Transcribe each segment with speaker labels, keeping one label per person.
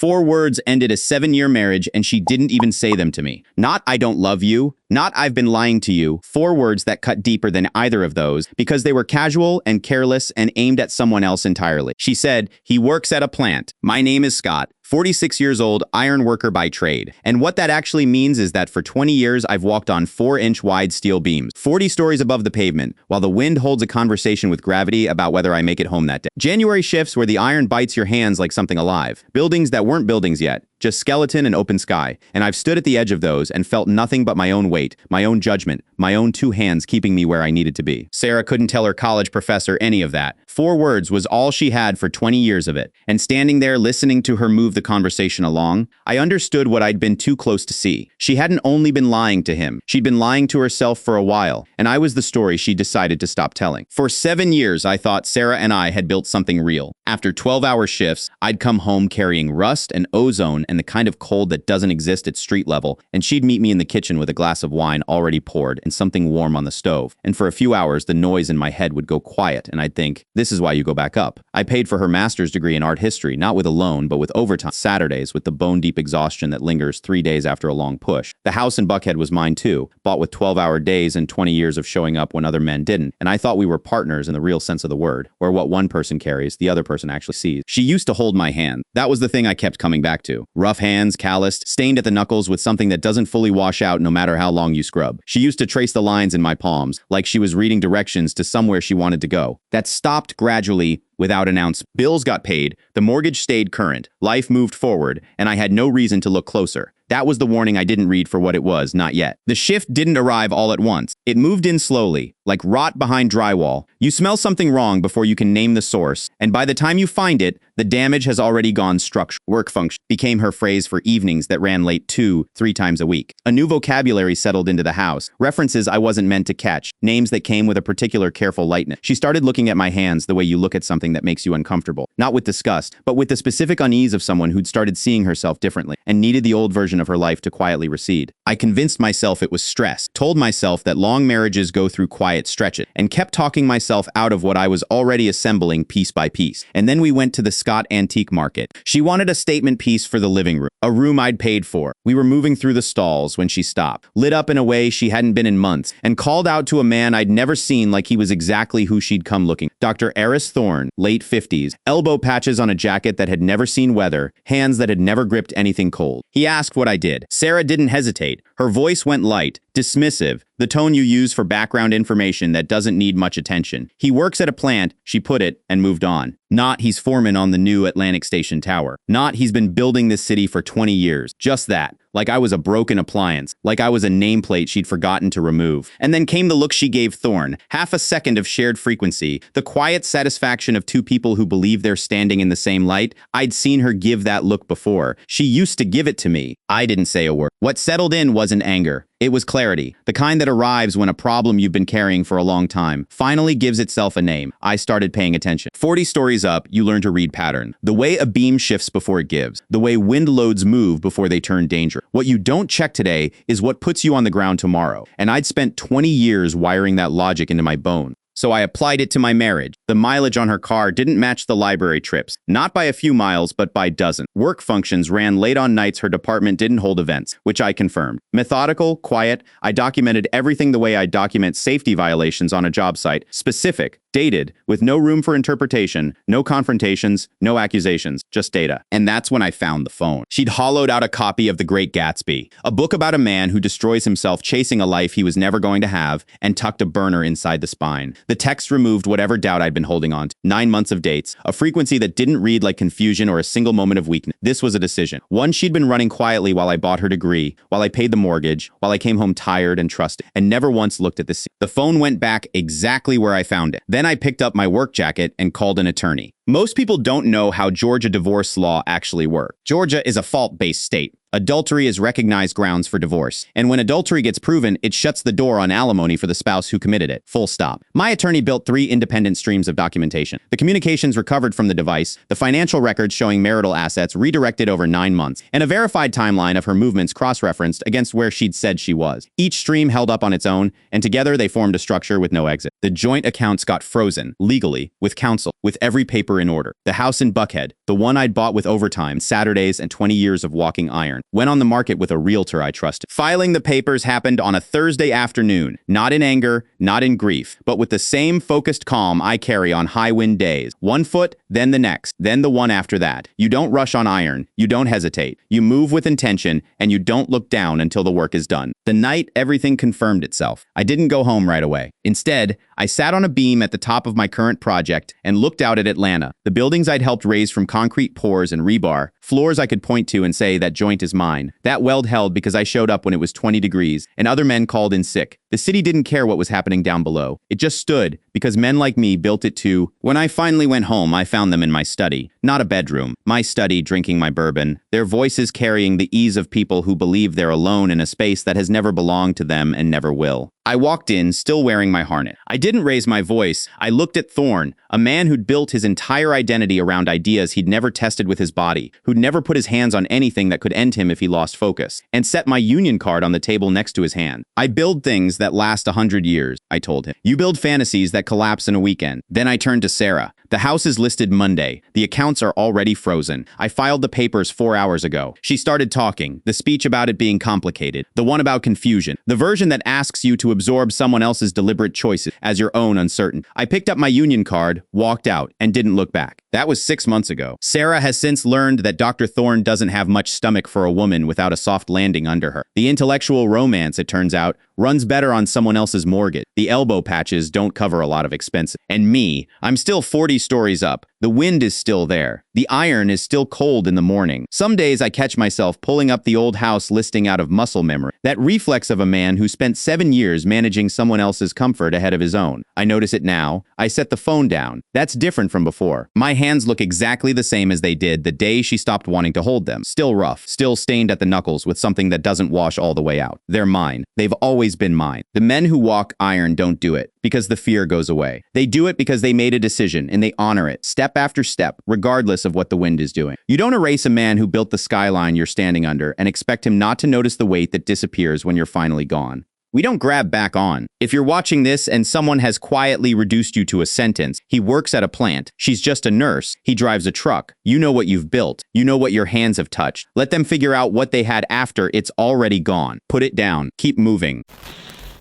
Speaker 1: 4 words ended a 7-year marriage and she didn't even say them to me. Not "I don't love you," not "I've been lying to you." 4 words that cut deeper than either of those because they were casual and careless and aimed at someone else entirely. She said, "He works at a plant. My name is Scott. 46 years old, iron worker by trade." And what that actually means is that for 20 years, I've walked on 4-inch wide steel beams, 40 stories above the pavement, while the wind holds a conversation with gravity about whether I make it home that day. January shifts where the iron bites your hands like something alive. Buildings that weren't buildings yet, just skeleton and open sky. And I've stood at the edge of those and felt nothing but my own weight, my own judgment, my own 2 hands keeping me where I needed to be. Sarah couldn't tell her college professor any of that. 4 words was all she had for 20 years of it. And standing there listening to her move the conversation along, I understood what I'd been too close to see. She hadn't only been lying to him, she'd been lying to herself for a while, and I was the story she decided to stop telling. For 7 years, I thought Sarah and I had built something real. After 12-hour shifts, I'd come home carrying rust and ozone and the kind of cold that doesn't exist at street level, and she'd meet me in the kitchen with a glass of wine already poured and something warm on the stove. And for a few hours, the noise in my head would go quiet, and I'd think, this is why you go back up. I paid for her master's degree in art history, not with a loan, but with overtime. Saturdays, with the bone-deep exhaustion that lingers 3 days after a long push. The house in Buckhead was mine too, bought with 12-hour days and 20 years of showing up when other men didn't, and I thought we were partners in the real sense of the word, where what one person carries, the other person actually sees. She used to hold my hand. That was the thing I kept coming back to. Rough hands, calloused, stained at the knuckles with something that doesn't fully wash out no matter how long you scrub. She used to trace the lines in my palms, like she was reading directions to somewhere she wanted to go. That stopped gradually, without an ounce. Bills got paid, the mortgage stayed current, life moved forward, and I had no reason to look closer. That was the warning I didn't read for what it was, not yet. The shift didn't arrive all at once. It moved in slowly, like rot behind drywall. You smell something wrong before you can name the source, and by the time you find it, the damage has already gone structural. Work function became her phrase for evenings that ran late 2-3 times a week. A new vocabulary settled into the house, references I wasn't meant to catch, names that came with a particular careful lightness. She started looking at my hands the way you look at something that makes you uncomfortable, not with disgust, but with the specific unease of someone who'd started seeing herself differently and needed the old version of her life to quietly recede. I convinced myself it was stress, told myself that long marriages go through quiet stretches, and kept talking myself out of what I was already assembling piece by piece. And then we went to the Scott antique market. She wanted a statement piece for the living room, a room I'd paid for. We were moving through the stalls when she stopped, lit up in a way she hadn't been in months, and called out to a man I'd never seen like he was exactly who she'd come looking. Dr. Eris Thorne, late 50s, elbow patches on a jacket that had never seen weather, hands that had never gripped anything cold. He asked what I did. Sarah didn't hesitate. Her voice went light, dismissive, the tone you use for background information that doesn't need much attention. He works at a plant, she put it, and moved on. Not he's foreman on the new Atlantic Station Tower. Not he's been building this city for 20 years. Just that. Like I was a broken appliance. Like I was a nameplate she'd forgotten to remove. And then came the look she gave Thorne. Half a second of shared frequency. The quiet satisfaction of 2 people who believe they're standing in the same light. I'd seen her give that look before. She used to give it to me. I didn't say a word. What settled in wasn't anger. It was clarity, the kind that arrives when a problem you've been carrying for a long time finally gives itself a name. I started paying attention. 40 stories up, you learn to read pattern. The way a beam shifts before it gives. The way wind loads move before they turn danger. What you don't check today is what puts you on the ground tomorrow. And I'd spent 20 years wiring that logic into my bones. So I applied it to my marriage. The mileage on her car didn't match the library trips, not by a few miles, but by dozens. Work functions ran late on nights her department didn't hold events, which I confirmed. Methodical, quiet, I documented everything the way I document safety violations on a job site. Specific, dated, with no room for interpretation, no confrontations, no accusations, just data. And that's when I found the phone. She'd hollowed out a copy of The Great Gatsby, a book about a man who destroys himself chasing a life he was never going to have, and tucked a burner inside the spine. The text removed whatever doubt I'd been holding on to. 9 months of dates, a frequency that didn't read like confusion or a single moment of weakness. This was a decision. One she'd been running quietly while I bought her degree, while I paid the mortgage, while I came home tired and trusted, and never once looked at the scene. The phone went back exactly where I found it. Then I picked up my work jacket and called an attorney. Most people don't know how Georgia divorce law actually works. Georgia is a fault-based state. Adultery is recognized grounds for divorce. And when adultery gets proven, it shuts the door on alimony for the spouse who committed it. Full stop. My attorney built 3 independent streams of documentation. The communications recovered from the device, the financial records showing marital assets redirected over 9 months, and a verified timeline of her movements cross-referenced against where she'd said she was. Each stream held up on its own, and together they formed a structure with no exit. The joint accounts got frozen, legally, with counsel, with every paper in order. The house in Buckhead, the one I'd bought with overtime, Saturdays, and 20 years of walking iron, went on the market with a realtor I trusted. Filing the papers happened on a Thursday afternoon, not in anger, not in grief, but with the same focused calm I carry on high wind days. One foot, then the next, then the one after that. You don't rush on iron, you don't hesitate. You move with intention, and you don't look down until the work is done. The night everything confirmed itself. I didn't go home right away. Instead, I sat on a beam at the top of my current project and looked out at Atlanta, the buildings I'd helped raise from concrete pours and rebar, floors I could point to and say that joint is mine. That weld held because I showed up when it was 20 degrees and other men called in sick. The city didn't care what was happening down below. It just stood because men like me built it too. When I finally went home, I found them in my study, not a bedroom. My study, drinking my bourbon, their voices carrying the ease of people who believe they're alone in a space that has never belonged to them and never will. I walked in, still wearing my harness. I didn't raise my voice. I looked at Thorne, a man who'd built his entire identity around ideas he'd never tested with his body, who'd never put his hands on anything that could end him if he lost focus, and set my union card on the table next to his hand. I build things that last 100 years, I told him. You build fantasies that collapse in a weekend. Then I turned to Sarah. The house is listed Monday. The accounts are already frozen. I filed the papers 4 hours ago. She started talking, the speech about it being complicated, the one about confusion, the version that asks you to absorb someone else's deliberate choices as your own uncertain. I picked up my union card, walked out, and didn't look back. That was 6 months ago. Sarah has since learned that Dr. Thorne doesn't have much stomach for a woman without a soft landing under her. The intellectual romance, it turns out, runs better on someone else's mortgage. The elbow patches don't cover a lot of expenses. And me, I'm still 40 stories up. The wind is still there. The iron is still cold in the morning. Some days I catch myself pulling up the old house listing out of muscle memory. That reflex of a man who spent 7 years managing someone else's comfort ahead of his own. I notice it now. I set the phone down. That's different from before. My hands look exactly the same as they did the day she stopped wanting to hold them. Still rough, still stained at the knuckles with something that doesn't wash all the way out. They're mine. They've always been mine. The men who walk iron don't do it because the fear goes away. They do it because they made a decision and they honor it, step after step, regardless of what the wind is doing. You don't erase a man who built the skyline you're standing under and expect him not to notice the weight that disappears when you're finally gone. We don't grab back on. If you're watching this and someone has quietly reduced you to a sentence, he works at a plant, she's just a nurse, he drives a truck, you know what you've built, you know what your hands have touched. Let them figure out what they had after it's already gone. Put it down. Keep moving.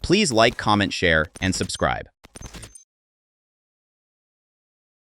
Speaker 1: Please like, comment, share, and subscribe.